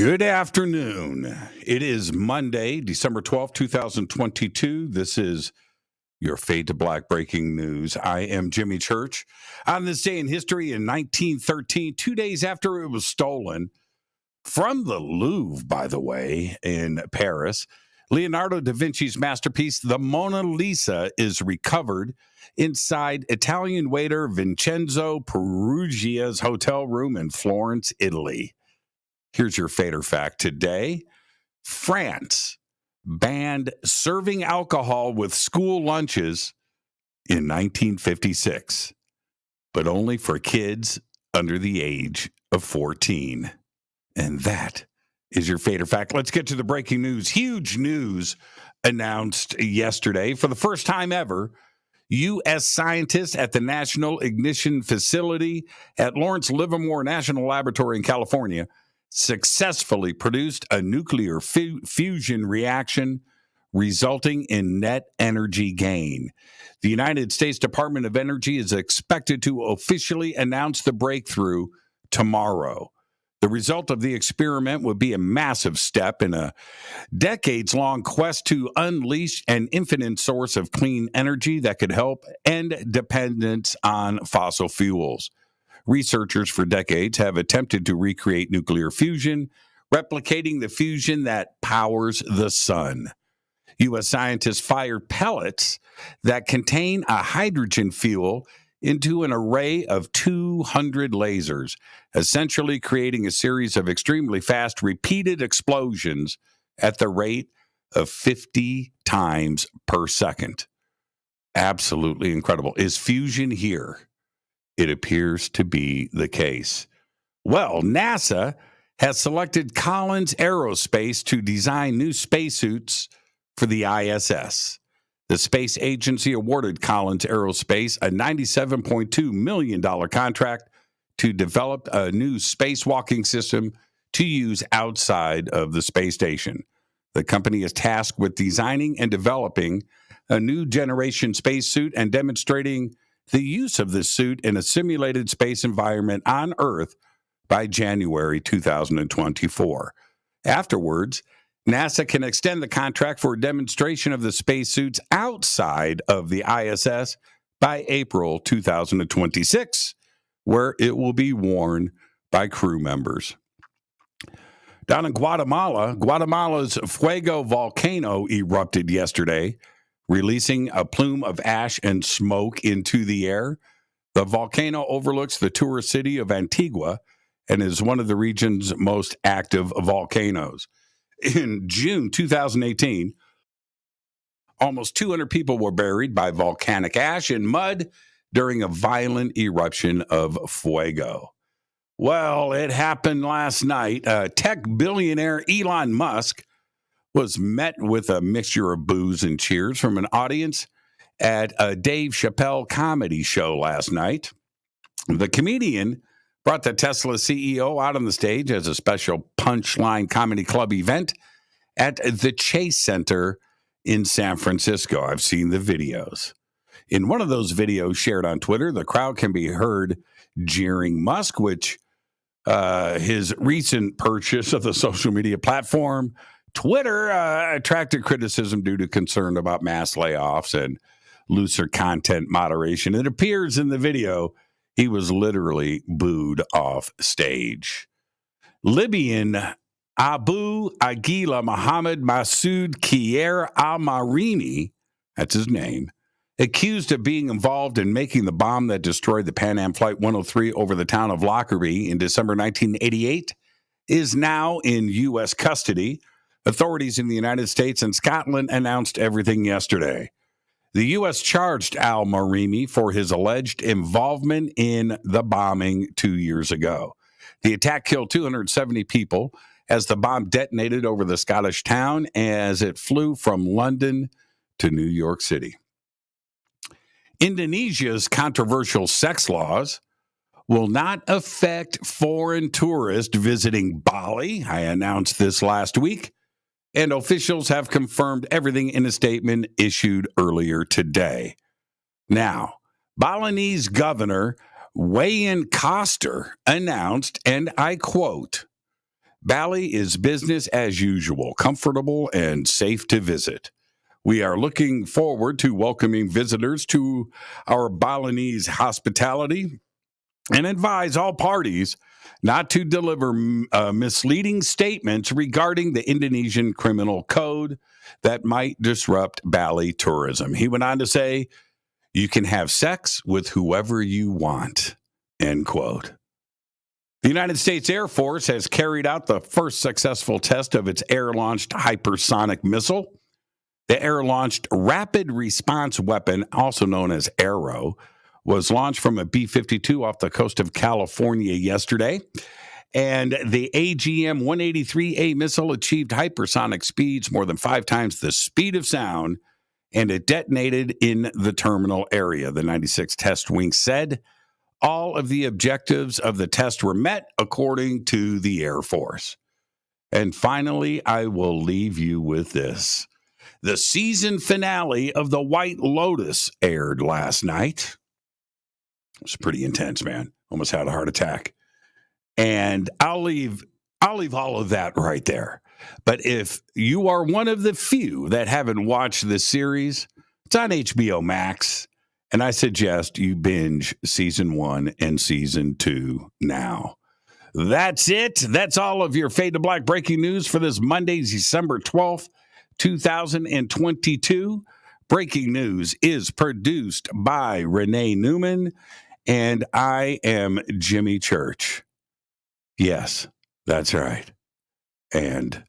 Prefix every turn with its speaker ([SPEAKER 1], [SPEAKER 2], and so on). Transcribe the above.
[SPEAKER 1] Good afternoon. It is Monday, December 12th, 2022. This is your Fade to Black breaking news. I am Jimmy Church. On this day in history in 1913, 2 days after it was stolen from the Louvre, by the way, in Paris, Leonardo da Vinci's masterpiece, the Mona Lisa, is recovered inside Italian waiter Vincenzo Perugia's hotel room in Florence, Italy. Here's your Fader fact today. France banned serving alcohol with school lunches in 1956, but only for kids under the age of 14. And that is your Fader fact. Let's get to the breaking news. Huge news announced yesterday. For the first time ever, U.S. scientists at the National Ignition Facility at Lawrence Livermore National Laboratory in California successfully produced a nuclear fusion reaction, resulting in net energy gain. The United States Department of Energy is expected to officially announce the breakthrough tomorrow. The result of the experiment would be a massive step in a decades-long quest to unleash an infinite source of clean energy that could help end dependence on fossil fuels. Researchers for decades have attempted to recreate nuclear fusion, replicating the fusion that powers the sun. U.S. scientists fired pellets that contain a hydrogen fuel into an array of 200 lasers, essentially creating a series of extremely fast, repeated explosions at the rate of 50 times per second. Absolutely incredible. Is fusion here? It appears to be the case. Well, NASA has selected Collins Aerospace to design new spacesuits for the ISS. The space agency awarded Collins Aerospace a $97.2 million contract to develop a new spacewalking system to use outside of the space station. The company is tasked with designing and developing a new generation spacesuit and demonstrating the use of this suit in a simulated space environment on Earth by January 2024. Afterwards, NASA can extend the contract for a demonstration of the spacesuits outside of the ISS by April 2026, where it will be worn by crew members. Down in Guatemala, Guatemala's Fuego volcano erupted yesterday, releasing a plume of ash and smoke into the air. The volcano overlooks the tourist city of Antigua and is one of the region's most active volcanoes. In June 2018, almost 200 people were buried by volcanic ash and mud during a violent eruption of fuego. Well, it happened last night. Tech billionaire Elon Musk was met with a mixture of boos and cheers from an audience at a Dave Chappelle comedy show last night. The comedian brought the Tesla CEO out on the stage as a special Punchline Comedy Club event at the Chase Center in San Francisco. I've seen the videos. In one of those videos shared on Twitter, the crowd can be heard jeering Musk, which his recent purchase of the social media platform Twitter attracted criticism due to concern about mass layoffs and looser content moderation. It appears in the video he was literally booed off stage. Libyan Abu Aguila Mohammed Masoud Kier al-Marimi, that's his name, accused of being involved in making the bomb that destroyed the Pan Am Flight 103 over the town of Lockerbie in December 1988, is now in U.S. custody. Authorities in the United States and Scotland announced everything yesterday. The U.S. charged al-Marimi for his alleged involvement in the bombing 2 years ago. The attack killed 270 people as the bomb detonated over the Scottish town as it flew from London to New York City. Indonesia's controversial sex laws will not affect foreign tourists visiting Bali. I announced this last week, and officials have confirmed everything in a statement issued earlier today. Now, Balinese Governor Wayan Koster announced, and I quote, Bali is business as usual, comfortable and safe to visit. We are looking forward to welcoming visitors to our Balinese hospitality and advise all parties not to deliver misleading statements regarding the Indonesian criminal code that might disrupt Bali tourism. He went on to say, you can have sex with whoever you want, end quote. The United States Air Force has carried out the first successful test of its air-launched hypersonic missile. The air-launched rapid response weapon, also known as Arrow, was launched from a B-52 off the coast of California yesterday. And the AGM-183A missile achieved hypersonic speeds more than 5 times the speed of sound, and it detonated in the terminal area, the 96 Test Wing said. All of the objectives of the test were met, according to the Air Force. And finally, I will leave you with this. The season finale of The White Lotus aired last night. It was pretty intense, man. Almost had a heart attack. And I'll leave all of that right there. But if you are one of the few that haven't watched this series, it's on HBO Max. And I suggest you binge season 1 and season 2 now. That's it. That's all of your Fade to Black breaking news for this Monday, December 12th, 2022. Breaking news is produced by Renee Newman, and I am Jimmy Church. Yes, that's right. And